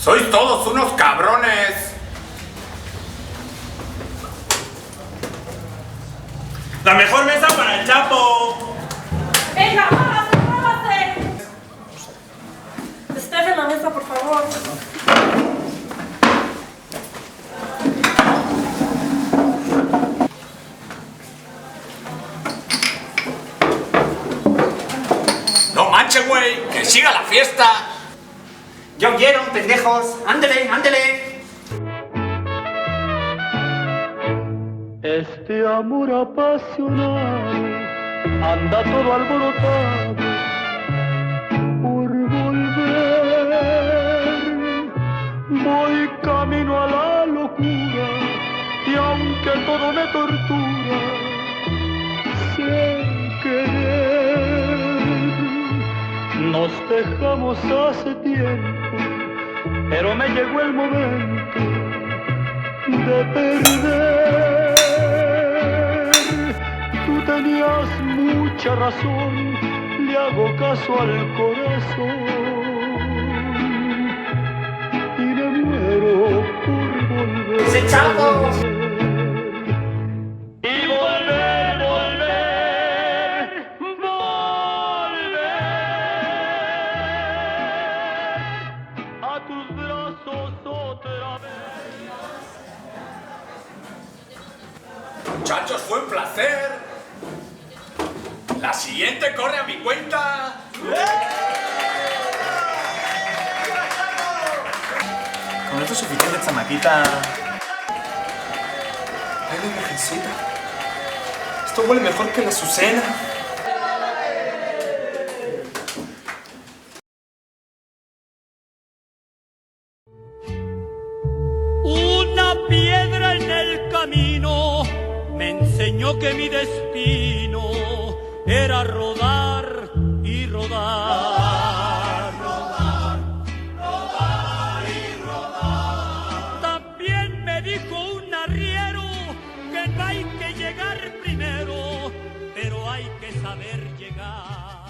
¡Sois todos unos cabrones! ¡La mejor mesa para el Chapo! ¡Venga, muévase, muévase! Esté en la mesa, por favor. ¡No manches, güey! ¡Que siga la fiesta! Yo quiero, pendejos. Ándele, ándele. Este amor apasionado anda todo alborotado por volver. Voy camino a la locura y aunque todo me tortura, sé querer. Nos dejamos hace tiempo, pero me llegó el momento de perder. Tú tenías mucha razón, le hago caso al corazón y me muero por volver. ¡Ese Chapo! Y volver, volver, volver a tus brazos otra vez. Muchachos, fue un placer. La siguiente corre a mi cuenta. Con esto es suficiente, chamaquita. Ay, la virgencita. Esto huele mejor que la azucena. Una piedra en el camino me enseñó que mi destino era rodar y rodar. Rodar y rodar. También me dijo un arriero que no hay que llegar primero, pero hay que saber llegar.